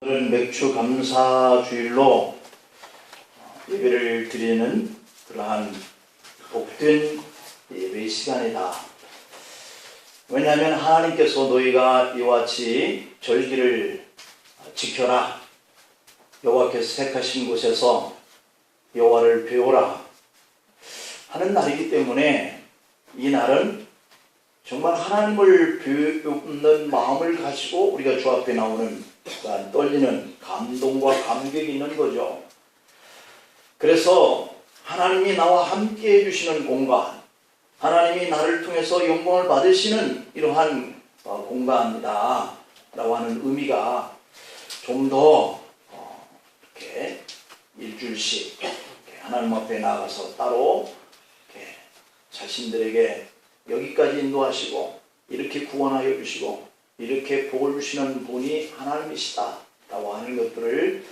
오늘은 맥주 감사 주일로 예배를 드리는 그러한 복된 예배 시간이다. 왜냐하면 하나님께서 너희가 이와 같이 절기를 지켜라, 여호와께서 택하신 곳에서 여호와를 배우라 하는 날이기 때문에 이 날은 정말 하나님을 배우는 마음을 가지고 우리가 주 앞에 나오는 떨리는 감동과 감격이 있는 거죠. 그래서 하나님이 나와 함께 해주시는 공간, 하나님이 나를 통해서 영광을 받으시는 이러한 공간이다 라고 하는 의미가 좀 더 이렇게 일주일씩 하나님 앞에 나가서 따로 이렇게 자신들에게 여기까지 인도하시고 이렇게 구원하여 주시고 이렇게 복을 주시는 분이 하나님이시다 라고 하는 것들을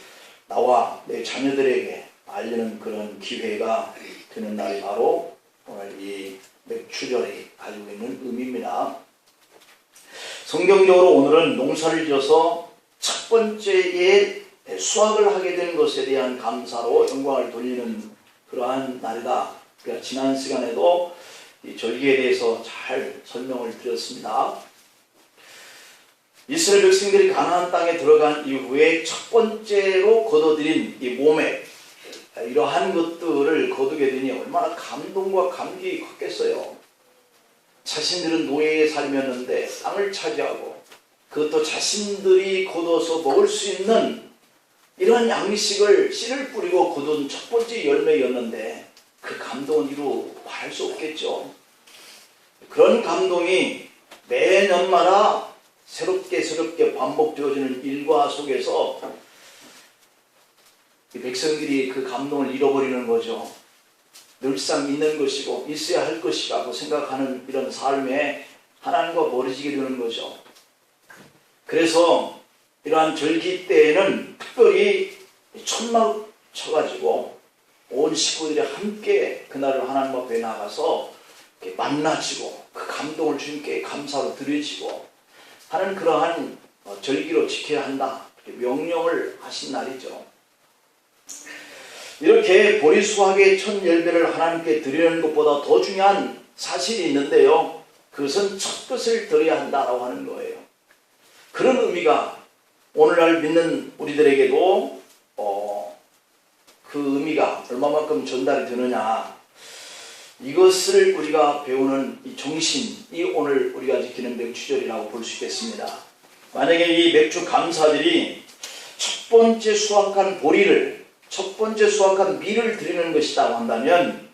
나와 내 자녀들에게 알리는 그런 기회가 되는 날이 바로 오늘 이 맥주절이 가지고 있는 의미입니다. 성경적으로 오늘은 농사를 지어서 첫 번째에 수확을 하게 된 것에 대한 감사로 영광을 돌리는 그러한 날이다. 그러니까 지난 시간에도 이 절기에 대해서 잘 설명을 드렸습니다. 이스라엘 백성들이 가나안 땅에 들어간 이후에 첫 번째로 거둬들인 이 모맥, 이러한 것들을 거두게 되니 얼마나 감동과 감격이 컸겠어요. 자신들은 노예의 삶이었는데 땅을 차지하고 그것도 자신들이 거둬서 먹을 수 있는 이러한 양식을 씨를 뿌리고 거둔 첫 번째 열매였는데 그 감동은 이루 말할 수 없겠죠. 그런 감동이 매년마다 새롭게 반복되어지는 일과 속에서 이 백성들이 그 감동을 잃어버리는 거죠. 늘상 있는 것이고 있어야 할 것이라고 생각하는 이런 삶에 하나님과 멀어지게 되는 거죠. 그래서 이러한 절기 때에는 특별히 천막 쳐가지고 온 식구들이 함께 그날을 하나님 앞에 나가서 만나지고 그 감동을 주님께 감사로 드려지고 하는 그러한 절기로 지켜야 한다, 명령을 하신 날이죠. 이렇게 보리 수확의 첫 열매를 하나님께 드리는 것보다 더 중요한 사실이 있는데요, 그것은 첫 것을 드려야 한다라고 하는 거예요. 그런 의미가 오늘날 믿는 우리들에게도 그 의미가 얼마만큼 전달이 되느냐, 이것을 우리가 배우는 이 정신이 오늘 우리가 지키는 맥주절이라고 볼 수 있겠습니다. 만약에 이 맥주 감사들이 첫 번째 수확한 보리를, 첫 번째 수확한 밀을 드리는 것이라고 한다면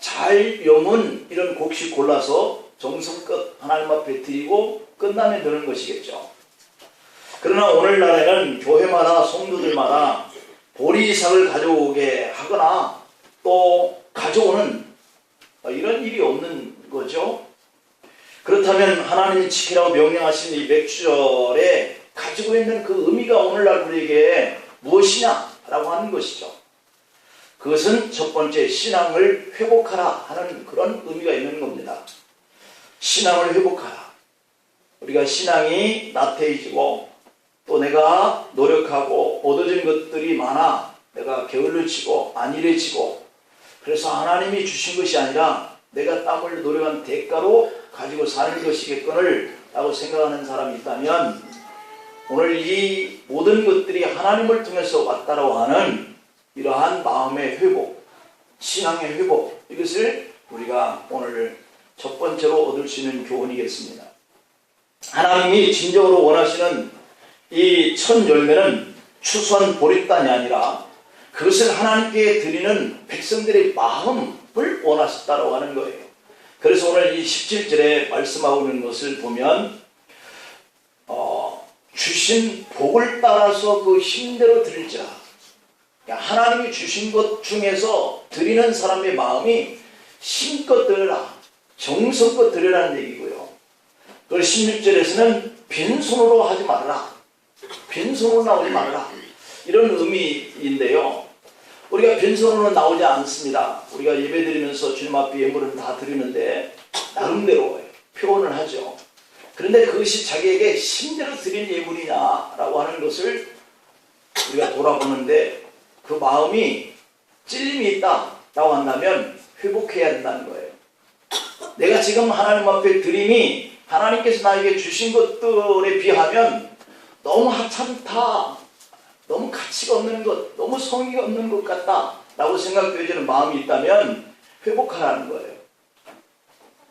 잘 여문 이런 곡식 골라서 정성껏 하나님 앞에 드리고 끝나면 되는 것이겠죠. 그러나 오늘날에는 교회마다 성도들마다 보리삭을 가져오게 하거나 또 가져오는 이런 일이 없는 거죠. 그렇다면 하나님이 지키라고 명령하신 이 맥주절에 가지고 있는 그 의미가 오늘날 우리에게 무엇이냐라고 하는 것이죠. 그것은 첫 번째 신앙을 회복하라 하는 그런 의미가 있는 겁니다. 신앙을 회복하라. 우리가 신앙이 나태해지고 또 내가 노력하고 얻어진 것들이 많아 내가 게을러지고 안일해지고 그래서 하나님이 주신 것이 아니라 내가 땀 흘려 노력한 대가로 가지고 사는 것이겠거늘 라고 생각하는 사람이 있다면 오늘 이 모든 것들이 하나님을 통해서 왔다라고 하는 이러한 마음의 회복, 신앙의 회복, 이것을 우리가 오늘 첫 번째로 얻을 수 있는 교훈이겠습니다. 하나님이 진정으로 원하시는 이 첫 열매는 추수한 보리단이 아니라 그것을 하나님께 드리는 백성들의 마음을 원하셨다고 하는 거예요. 그래서 오늘 이 17절에 말씀하고 있는 것을 보면 주신 복을 따라서 그 힘대로 드릴지라. 하나님이 주신 것 중에서 드리는 사람의 마음이 힘껏 드려라, 정성껏 드리라는 얘기고요. 그리고 16절에서는 빈손으로 하지 말아라, 빈손으로 나오지 말아라, 이런 의미인데요. 우리가 빈손으로 나오지 않습니다. 우리가 예배드리면서 주님 앞에 예물은 다 드리는데 나름대로 표현을 하죠. 그런데 그것이 자기에게 힘대로 드린 예물이냐라고 하는 것을 우리가 돌아보는데 그 마음이 찔림이 있다라고 한다면 회복해야 한다는 거예요. 내가 지금 하나님 앞에 드림이 하나님께서 나에게 주신 것들에 비하면 너무 하찮다, 너무 가치가 없는 것, 너무 성의가 없는 것 같다 라고 생각되어지는 마음이 있다면 회복하라는 거예요.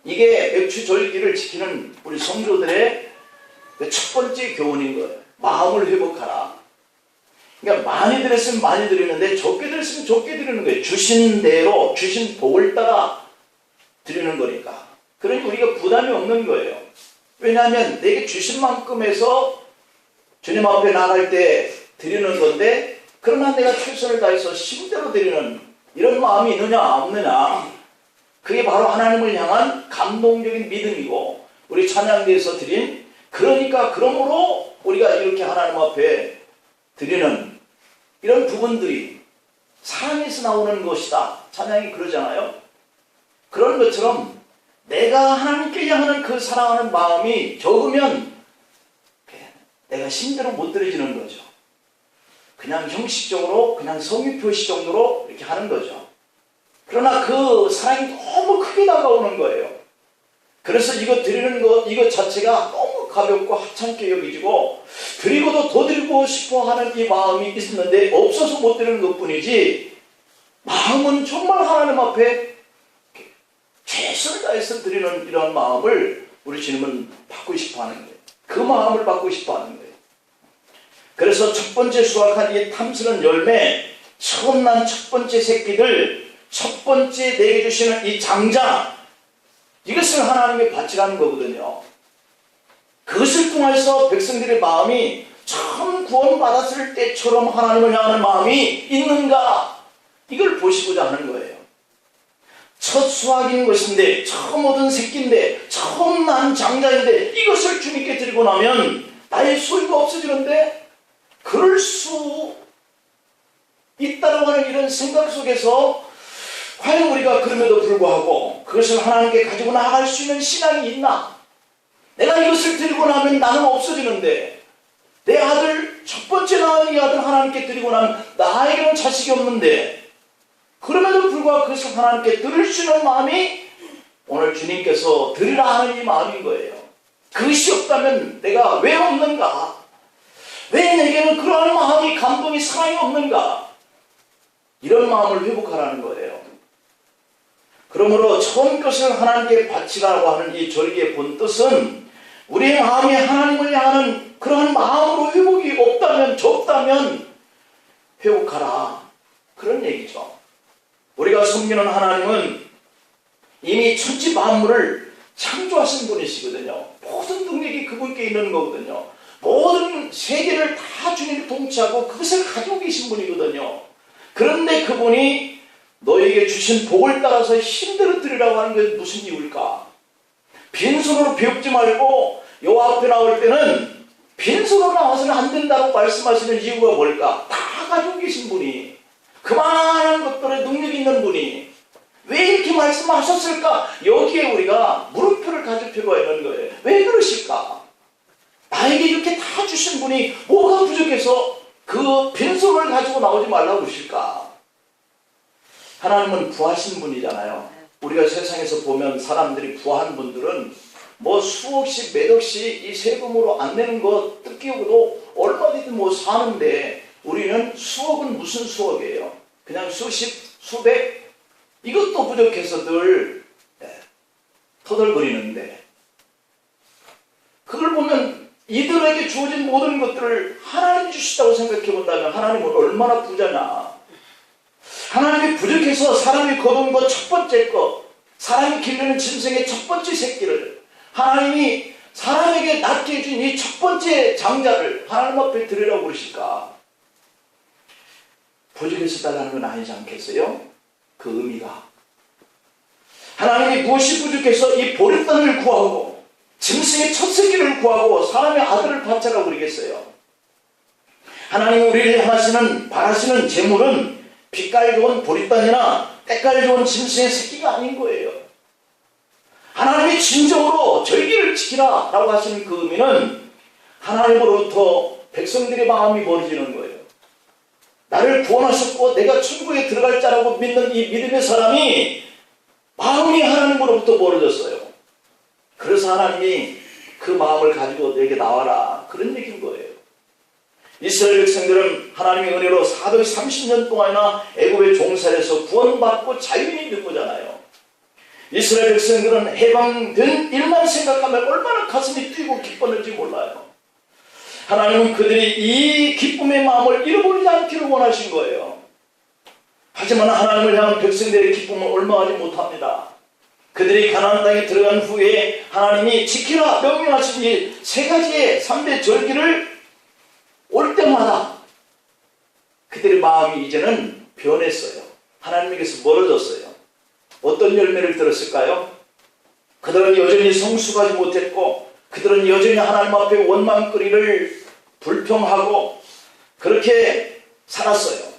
이게 맥추절기를 지키는 우리 성도들의 첫 번째 교훈인 거예요. 마음을 회복하라. 그러니까 많이 드렸으면 많이 드리는데 적게 드렸으면 적게 드리는 거예요. 주신 대로 주신 복을 따라 드리는 거니까. 그러니 우리가 부담이 없는 거예요. 왜냐하면 내게 주신 만큼에서 주님 앞에 나갈 때 드리는 건데, 그러나 내가 최선을 다해서 힘대로 드리는 이런 마음이 있느냐 없느냐, 그게 바로 하나님을 향한 감동적인 믿음이고 우리 찬양대에서 드린, 그러니까 그러므로 우리가 이렇게 하나님 앞에 드리는 이런 부분들이 사랑에서 나오는 것이다. 찬양이 그러잖아요. 그런 것처럼 내가 하나님께 향하는 그 사랑하는 마음이 적으면 내가 힘대로 못 드려지는 거죠. 그냥 형식적으로, 그냥 성의 표시 정도로 이렇게 하는 거죠. 그러나 그 사랑이 너무 크게 다가오는 거예요. 그래서 이거 드리는 것, 이것 자체가 너무 가볍고 하찮게 여기지고 드리고도 더 드리고 싶어 하는 이 마음이 있었는데 없어서 못 드리는 것 뿐이지, 마음은 정말 하나님 앞에 최선을 다해서 드리는 이런 마음을 우리 주님은 받고 싶어 하는 거예요. 그 마음을 받고 싶어 하는 거예요. 그래서 첫 번째 수확한 이 탐스런 열매, 처음 난 첫 번째 새끼들, 첫 번째 내게 주시는 이 장자, 이것을 하나님께 바치라는 거거든요. 그것을 통해서 백성들의 마음이 처음 구원받았을 때처럼 하나님을 향하는 마음이 있는가, 이걸 보시고자 하는 거예요. 첫 수확인 것인데, 처음 얻은 새끼인데, 처음 난 장자인데, 이것을 주님께 드리고 나면 나의 소유가 없어지는데, 그럴 수 있다고 하는 이런 생각 속에서 과연 우리가 그럼에도 불구하고 그것을 하나님께 가지고 나아갈 수 있는 신앙이 있나? 내가 이것을 드리고 나면 나는 없어지는데, 내 아들, 첫 번째 낳은 이 아들 하나님께 드리고 나면 나에게는 자식이 없는데, 그럼에도 불구하고 그것을 하나님께 드릴 수 있는 마음이 오늘 주님께서 드리라 하는 이 마음인 거예요. 그것이 없다면 내가 왜 없는가? 왜 내게는 그러한 마음이, 감동이, 사랑이 없는가? 이런 마음을 회복하라는 거예요. 그러므로 처음 것을 하나님께 바치라고 하는 이 절기의 본 뜻은 우리의 마음이 하나님을 향하는 그러한 마음으로 회복이 없다면, 적다면 회복하라, 그런 얘기죠. 우리가 섬기는 하나님은 이미 천지 만물을 창조하신 분이시거든요. 모든 능력이 그분께 있는 거거든요. 모든 세계를 다 주님이 통치하고 그것을 가지고 계신 분이거든요. 그런데 그분이 너에게 주신 복을 따라서 힘대로 드리라고 하는 게 무슨 이유일까? 빈손으로 비웃지 말고 여호와 앞에 나올 때는 빈손으로 나와서는 안 된다고 말씀하시는 이유가 뭘까? 다 가지고 계신 분이, 그만한 것들에 능력 있는 분이 왜 이렇게 말씀하셨을까? 여기에 우리가 물음표를 가질 필요가 있는 거예요. 왜 그러실까? 나에게 이렇게 다 주신 분이 뭐가 부족해서 그 빈손을 가지고 나오지 말라고 그러실까? 하나님은 부하신 분이잖아요. 우리가 세상에서 보면 사람들이 부한 분들은 뭐 수억씩 몇억씩 이 세금으로 안 내는 거 뜯기고도 얼마든지 뭐 사는데, 우리는 수억은 무슨 수억이에요? 그냥 수십, 수백, 이것도 부족해서 늘 터덜거리는데, 그걸 보면 이들에게 주어진 모든 것들을 하나님이 주시다고 생각해 본다면 하나님은 얼마나 부자냐. 하나님이 부족해서 사람이 거둔 것 첫 번째 것, 사람이 기르는 짐승의 첫 번째 새끼를, 하나님이 사람에게 낳게 해준 이 첫 번째 장자를 하나님 앞에 드리라고 그러실까? 부족해서 달라는 건 아니지 않겠어요? 그 의미가, 하나님이 무엇이 부족해서 이 보리떡을 구하고 짐승의 첫 새끼를 구하고 사람의 아들을 바치라고 그러겠어요? 하나님이 우리를 향하시는, 바라시는 재물은 빛깔 좋은 보리떡이나 때깔 좋은 짐승의 새끼가 아닌 거예요. 하나님이 진정으로 절기를 지키라 라고 하시는 그 의미는 하나님으로부터 백성들의 마음이 멀어지는 거예요. 나를 구원하셨고 내가 천국에 들어갈 자라고 믿는 이 믿음의 사람이 마음이 하나님으로부터 멀어졌어요. 그래서 하나님이 그 마음을 가지고 내게 나와라, 그런 얘기인 거예요. 이스라엘 백성들은 하나님의 은혜로 430년 동안이나 애굽의 종살에서 구원받고 자유인이 된 거잖아요. 이스라엘 백성들은 해방된 일만 생각하면 얼마나 가슴이 뛰고 기뻤는지 몰라요. 하나님은 그들이 이 기쁨의 마음을 잃어버리지 않기를 원하신 거예요. 하지만 하나님을 향한 백성들의 기쁨을 얼마하지 못합니다. 그들이 가나안 땅에 들어간 후에 하나님이 지키라 명령하신 이 세 가지의 3대 절기를 올 때마다 그들의 마음이 이제는 변했어요. 하나님에게서 멀어졌어요. 어떤 열매를 들었을까요? 그들은 여전히 성숙하지 못했고, 그들은 여전히 하나님 앞에 원망거리를 불평하고 그렇게 살았어요.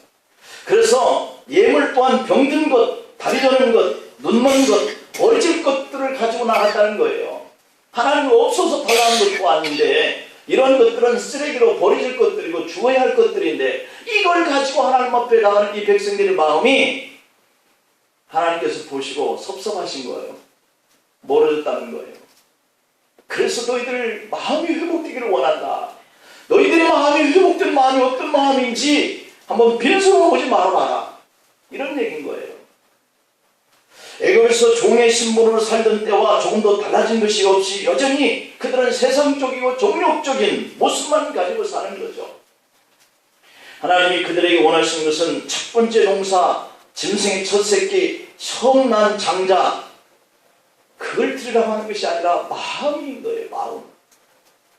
그래서 예물 또한 병든 것, 다리 저는 것, 눈 먼 것, 버려질 것들을 가지고 나갔다는 거예요. 하나님이 없어서 달라는 것도 아닌데 이런 것들은 쓰레기로 버려질 것들이고 죽어야 할 것들인데 이걸 가지고 하나님 앞에 나가는 이 백성들의 마음이 하나님께서 보시고 섭섭하신 거예요. 멀어졌다는 거예요. 그래서 너희들 마음이 회복되기를 원한다. 너희들의 마음이 회복된 마음이 어떤 마음인지 한번 빈손으로 오지 말아봐라, 이런 얘기인 거예요. 애굽에서 종의 신분으로 살던 때와 조금 더 달라진 것이 없이 여전히 그들은 세상적이고 종욕적인 모습만 가지고 사는 거죠. 하나님이 그들에게 원하시는 것은 첫 번째 농사, 짐승의 첫 새끼, 처음 난 장자, 그걸 드리라고 하는 것이 아니라 마음인 거예요. 마음.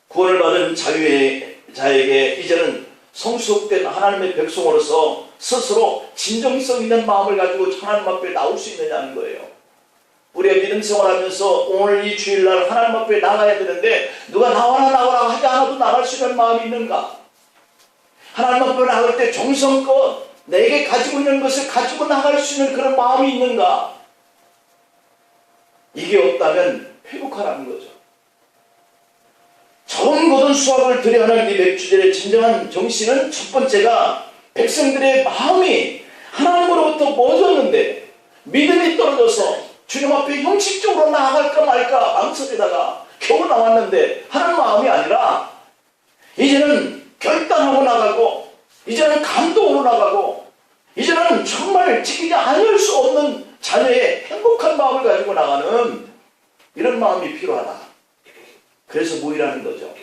구원을 받은 자에게 이제는 성숙된 하나님의 백성으로서 스스로 진정성 있는 마음을 가지고 하나님 앞에 나올 수 있느냐는 거예요. 우리가 믿음 생활하면서 오늘 이 주일날 하나님 앞에 나가야 되는데 누가 나와라 하지 않아도 나갈 수 있는 마음이 있는가? 하나님 앞에 나갈 때 정성껏 내게 가지고 있는 것을 가지고 나갈 수 있는 그런 마음이 있는가? 이게 없다면 회복하라는 거죠. 처음 거둔 수확을 드려야 하는 이 맥주절의 진정한 정신은 첫 번째가 백성들의 마음이 하나님으로부터 멀어졌는데 믿음이 떨어져서 주님 앞에 형식적으로 나아갈까 말까 망설이다가 겨우 나왔는데 하는 마음이 아니라 이제는 결단하고 나가고 이제는 감동으로 나가고 이제는 정말 지키지 않을 수 없는 자녀의 행복한 마음을 가지고 나가는 이런 마음이 필요하다. 그래서 모이라는 거죠.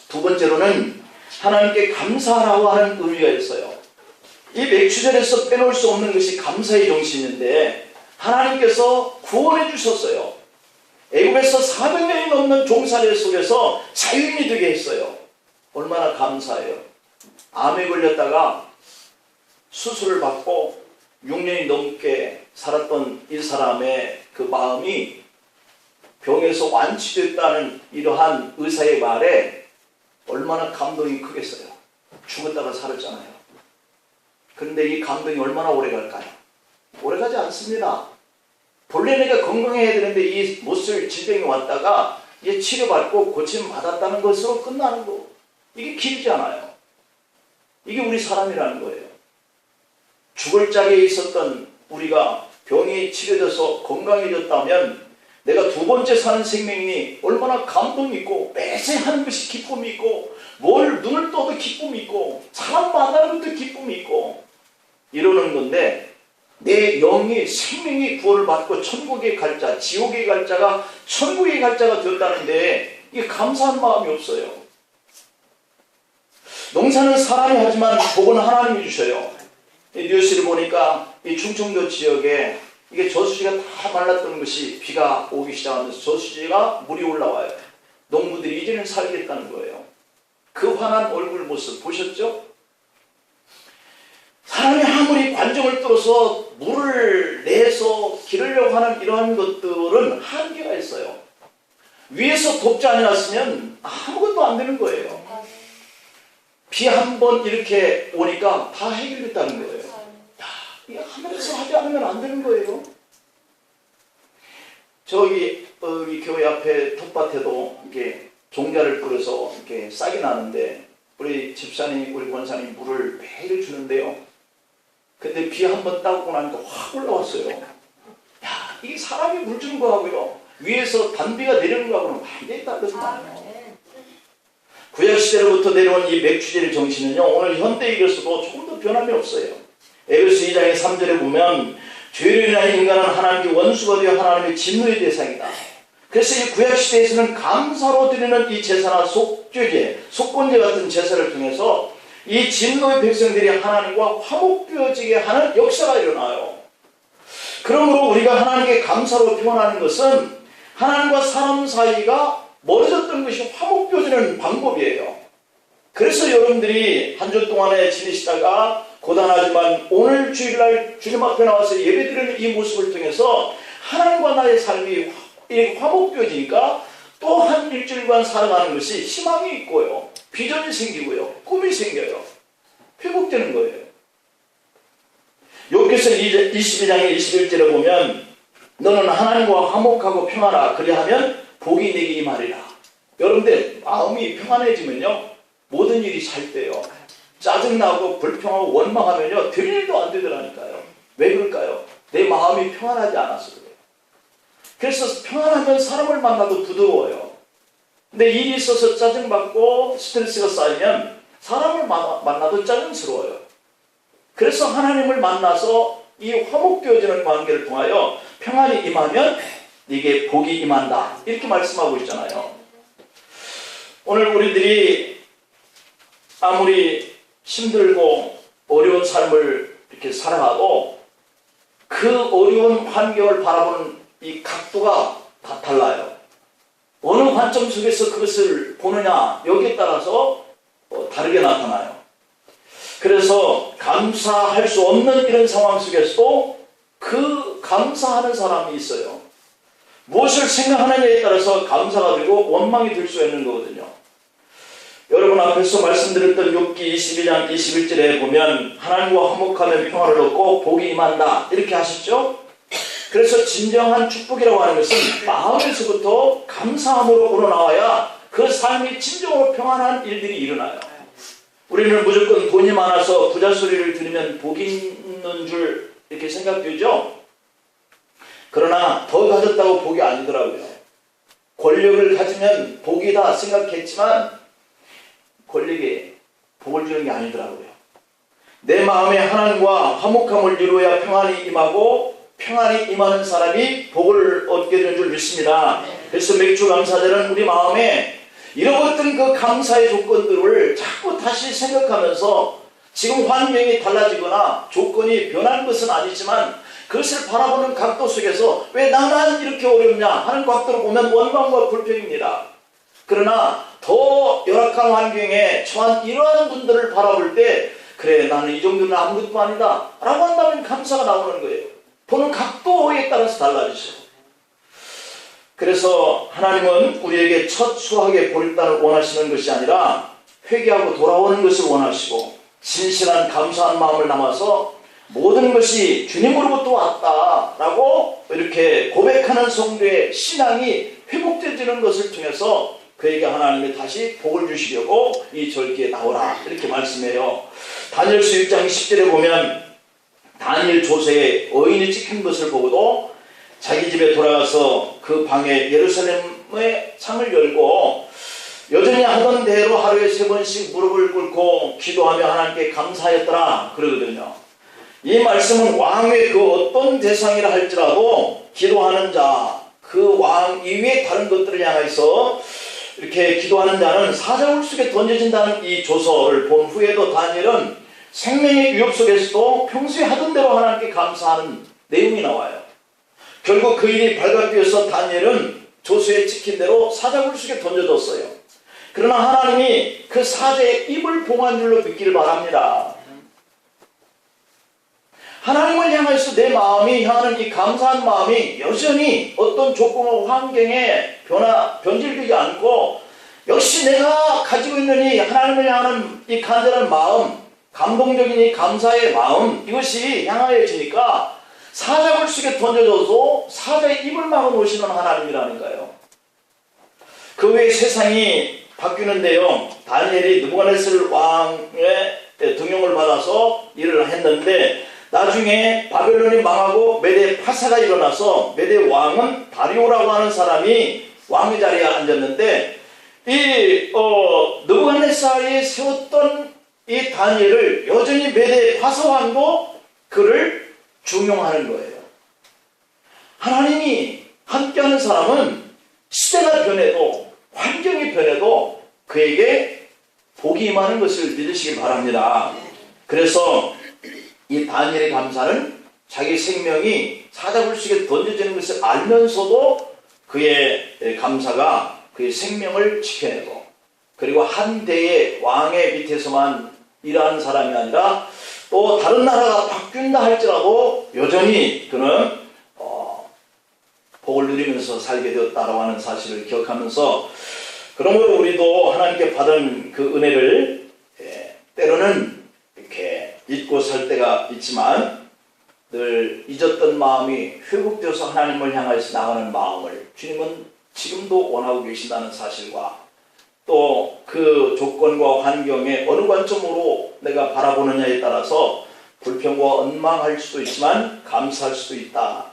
두 번째로는 하나님께 감사하라고 하는 의미가 있어요. 이 맥주절에서 빼놓을 수 없는 것이 감사의 정신인데 하나님께서 구원해 주셨어요. 애굽에서 400년이 넘는 종살이 속에서 자유인이 되게 했어요. 얼마나 감사해요. 암에 걸렸다가 수술을 받고 6년이 넘게 살았던 이 사람의 그 마음이 병에서 완치됐다는 이러한 의사의 말에 얼마나 감동이 크겠어요. 죽었다가 살았잖아요. 그런데 이 감동이 얼마나 오래 갈까요? 오래 가지 않습니다. 본래 내가 건강해야 되는데 이 못쓸 질병이 왔다가 이제 치료받고 고침 받았다는 것으로 끝나는 거. 이게 길지 않아요. 이게 우리 사람이라는 거예요. 죽을 자리에 있었던 우리가 병이 치료돼서 건강해졌다면 내가 두 번째 사는 생명이 얼마나 감동이 있고 매세 하는 것이 기쁨이 있고 뭘 눈을 떠도 기쁨이 있고 사람 만나는 것도 기쁨이 있고 이러는 건데 내 영이 생명이 구원을 받고 천국에 갈 자, 지옥에 갈 자가 천국에 갈 자가 되었다는데 이게 감사한 마음이 없어요. 농사는 사람이 하지만 복은 하나님이 주셔요. 이 뉴스를 보니까 이 충청도 지역에 이게 저수지가 다 말랐던 것이 비가 오기 시작하면서 저수지가 물이 올라와요. 농부들이 이제는 살겠다는 거예요. 그 환한 얼굴 모습 보셨죠? 사람이 아무리 관정을 뚫어서 물을 내서 기르려고 하는 이러한 것들은 한계가 있어요. 위에서 돕지 않았으면 아무것도 안 되는 거예요. 비 한 번 이렇게 오니까 다 해결됐다는 거예요. 이게 하늘에서 하지 않으면 안 되는 거예요. 저기 교회 앞에 텃밭에도 이렇게 종자를 뿌려서 이렇게 싹이 나는데 우리 집사님, 우리 권사님 물을 매일 주는데요. 근데 비 한 번 따고 나니까 확 올라왔어요. 야, 이게 사람이 물 주는 거하고요, 위에서 단비가 내리는 거하고는 완전히 다르거든요. 구약시대로부터 내려온 이 맥주제의 정신은요, 오늘 현대에 이르러서도 조금도 변함이 없어요. 에베소 2장의 3절에 보면 죄로 인한 인간은 하나님께 원수가 되어 하나님의 진노의 대상이다. 그래서 이 구약시대에서는 감사로 드리는 이 제사나 속죄제, 속건제 같은 제사를 통해서 이 진노의 백성들이 하나님과 화목되어지게 하는 역사가 일어나요. 그러므로 우리가 하나님께 감사로 표현하는 것은 하나님과 사람 사이가 멀어졌던 것이 화목되어지는 방법이에요. 그래서 여러분들이 한 주 동안에 지내시다가 고단하지만 오늘 주일날 주님 앞에 나와서 예배드리는 이 모습을 통해서 하나님과 나의 삶이 화목되어지니까 또 한 일주일간 살아가는 것이 희망이 있고요, 비전이 생기고요, 꿈이 생겨요. 회복되는 거예요. 욥기서 22장의 21절에 보면 너는 하나님과 화목하고 평안하라, 그리하면 복이 내게 임하리라. 여러분들 마음이 평안해지면요, 모든 일이 잘 돼요. 짜증나고 불평하고 원망하면요, 될 일도 안 되더라니까요. 왜 그럴까요? 내 마음이 평안하지 않아서 그래요. 그래서 평안하면 사람을 만나도 부드러워요. 근데 일이 있어서 짜증받고 스트레스가 쌓이면 사람을 만나도 짜증스러워요. 그래서 하나님을 만나서 이 화목되어지는 관계를 통하여 평안이 임하면 네게 복이 임한다, 이렇게 말씀하고 있잖아요. 오늘 우리들이 아무리 힘들고 어려운 삶을 이렇게 살아가도 그 어려운 환경을 바라보는 이 각도가 다 달라요. 어느 관점 속에서 그것을 보느냐, 여기에 따라서 다르게 나타나요. 그래서 감사할 수 없는 이런 상황 속에서도 그 감사하는 사람이 있어요. 무엇을 생각하느냐에 따라서 감사가 되고 원망이 될 수 있는 거거든요. 여러분 앞에서 말씀드렸던 욥기 22장 21절에 보면 하나님과 화목하면 평화를 얻고 복이 임한다, 이렇게 하셨죠. 그래서 진정한 축복이라고 하는 것은 마음에서부터 감사함으로 우러나와야 그 삶이 진정으로 평안한 일들이 일어나요. 우리는 무조건 돈이 많아서 부자 소리를 들으면 복이 있는 줄 이렇게 생각되죠. 그러나 더 가졌다고 복이 아니더라고요. 권력을 가지면 복이다 생각했지만 권력이 복을 주는 게 아니더라고요. 내 마음에 하나님과 화목함을 이루어야 평안이 임하고 평안이 임하는 사람이 복을 얻게 되는 줄 믿습니다. 그래서 맥주 감사절은 우리 마음에 잃어버렸던 그 감사의 조건들을 자꾸 다시 생각하면서 지금 환경이 달라지거나 조건이 변한 것은 아니지만 그것을 바라보는 각도 속에서 왜 나만 이렇게 어렵냐 하는 각도로 보면 원망과 불평입니다. 그러나 더 열악한 환경에 처한 이러한 분들을 바라볼 때 그래, 나는 이 정도는 아무것도 아니다 라고 한다면 감사가 나오는 거예요. 보는 각도에 따라서 달라지죠. 그래서 하나님은 우리에게 첫 수확의 보릿단을 원하시는 것이 아니라 회개하고 돌아오는 것을 원하시고 진실한 감사한 마음을 담아서 모든 것이 주님으로부터 왔다라고 이렇게 고백하는 성도의 신앙이 회복되어지는 것을 통해서 그에게 하나님이 다시 복을 주시려고 이 절기에 나오라, 이렇게 말씀해요. 다니엘서 6장 10절에 보면 다니엘 조서에 어인이 찍힌 것을 보고도 자기 집에 돌아가서 그 방에 예루살렘의 창을 열고 여전히 하던 대로 하루에 3번씩 무릎을 꿇고 기도하며 하나님께 감사하였더라 그러거든요. 이 말씀은 왕의 그 어떤 대상이라 할지라도 기도하는 자, 그 왕 이외의 다른 것들을 향해서 이렇게 기도하는 자는 사자굴 속에 던져진다는 이 조서를 본 후에도 다니엘은 생명의 위협 속에서도 평소에 하던 대로 하나님께 감사하는 내용이 나와요. 결국 그 일이 발각되어서 다니엘은 조서에 찍힌 대로 사자굴 속에 던져졌어요. 그러나 하나님이 그 사자의 입을 봉한 줄로 믿기를 바랍니다. 하나님을 향해서 내 마음이 향하는 이 감사한 마음이 여전히 어떤 조건과 환경에 변질되지 않고 역시 내가 가지고 있는 이 하나님을 향하는 이 간절한 마음, 감동적인 이 감사의 마음, 이것이 향하여지니까 사자굴 속에 던져져도 사자의 입을 막아놓으시는 하나님이라니까요. 그 외에 세상이 바뀌는데요. 다니엘이 느부갓네살 왕의 등용을 받아서 일을 했는데 나중에 바벨론이 망하고 메대 파사가 일어나서 메대 왕은 다리오라고 하는 사람이 왕의 자리에 앉았는데 이 느부갓네살이 세웠던 이 다니엘을 여전히 메대 파사 왕도 그를 중용하는 거예요. 하나님이 함께하는 사람은 시대가 변해도 환경이 변해도 그에게 복이 임하는 것을 믿으시길 바랍니다. 그래서 이 다니엘의 감사는 자기 생명이 사자굴식에 던져지는 것을 알면서도 그의 감사가 그의 생명을 지켜내고 그리고 한 대의 왕의 밑에서만 일하는 사람이 아니라 또 다른 나라가 바뀐다 할지라도 여전히 그는 복을 누리면서 살게 되었다라고 하는 사실을 기억하면서 그러므로 우리도 하나님께 받은 그 은혜를 때로는 이렇게 잊고 살 때가 있지만 늘 잊었던 마음이 회복되어서 하나님을 향해서 나가는 마음을 주님은 지금도 원하고 계신다는 사실과 또 그 조건과 환경에 어느 관점으로 내가 바라보느냐에 따라서 불평과 원망할 수도 있지만 감사할 수도 있다.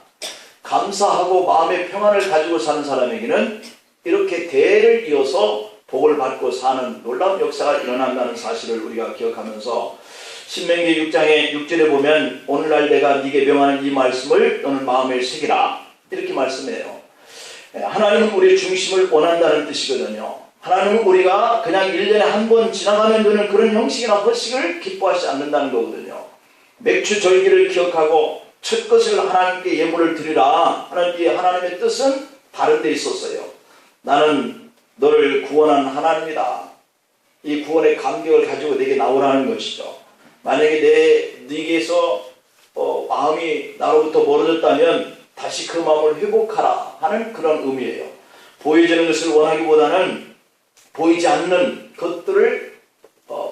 감사하고 마음의 평안을 가지고 사는 사람에게는 이렇게 대를 이어서 복을 받고 사는 놀라운 역사가 일어난다는 사실을 우리가 기억하면서 신명기 6장의 6절에 보면 오늘날 내가 네게 명하는 이 말씀을 너는 마음에 새기라 이렇게 말씀해요. 하나님은 우리의 중심을 원한다는 뜻이거든요. 하나님은 우리가 그냥 1년에 한 번 지나가면 되는 그런 형식이나 허식을 기뻐하지 않는다는 거거든요. 맥주 절기를 기억하고 첫 것을 하나님께 예물을 드리라 하는 이 하나님의 뜻은 다른 데 있었어요. 나는 너를 구원한 하나님이다. 이 구원의 감격을 가지고 내게 나오라는 것이죠. 만약에 네게서 마음이 나로부터 멀어졌다면 다시 그 마음을 회복하라 하는 그런 의미예요. 보여지는 것을 원하기보다는 보이지 않는 것들을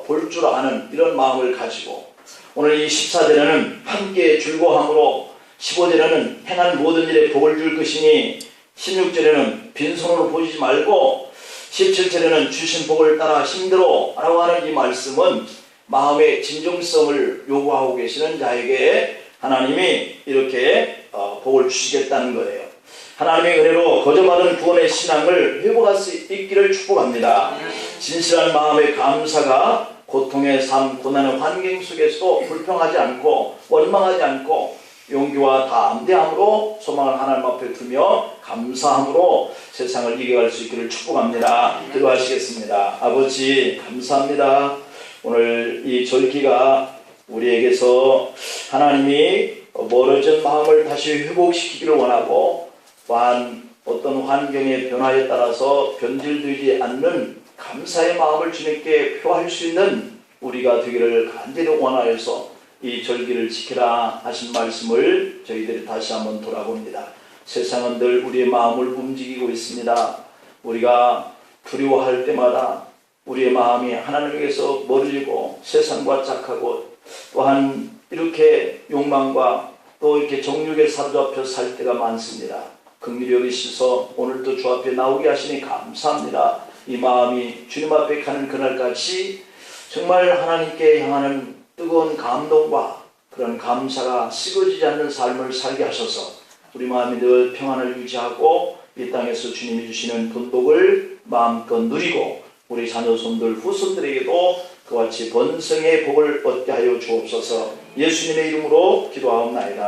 볼 줄 아는 이런 마음을 가지고 오늘 이 14절에는 함께 즐거워함으로 15절에는 행한 모든 일에 복을 줄 것이니 16절에는 빈손으로 보이지 말고 17절에는 주신 복을 따라 힘들어 라고 하는 이 말씀은 마음의 진정성을 요구하고 계시는 자에게 하나님이 이렇게 복을 주시겠다는 거예요. 하나님의 은혜로 거저받은 구원의 신앙을 회복할 수 있기를 축복합니다. 진실한 마음의 감사가 고통의 삶, 고난의 환경 속에서도 불평하지 않고 원망하지 않고 용기와 담대함으로 소망을 하나님 앞에 두며 감사함으로 세상을 이겨갈 수 있기를 축복합니다. 기도하시겠습니다. 아버지 감사합니다. 오늘 이 절기가 우리에게서 하나님이 멀어진 마음을 다시 회복시키기를 원하고 또한 어떤 환경의 변화에 따라서 변질되지 않는 감사의 마음을 주님께 표할 수 있는 우리가 되기를 간절히 원하여서 이 절기를 지키라 하신 말씀을 저희들이 다시 한번 돌아봅니다. 세상은 늘 우리의 마음을 움직이고 있습니다. 우리가 두려워할 때마다 우리의 마음이 하나님에게서 멀어지고 세상과 짝하고 또한 이렇게 욕망과 또 이렇게 정욕에 사로잡혀 살 때가 많습니다. 긍휼히 여기셔서 오늘도 주 앞에 나오게 하시니 감사합니다. 이 마음이 주님 앞에 가는 그날까지 정말 하나님께 향하는 뜨거운 감동과 그런 감사가 식어지지 않는 삶을 살게 하셔서 우리 마음이 늘 평안을 유지하고 이 땅에서 주님이 주시는 분복을 마음껏 누리고 우리 자녀손들 후손들에게도 그와 같이 번성의 복을 얻게 하여 주옵소서. 예수님의 이름으로 기도하옵나이다.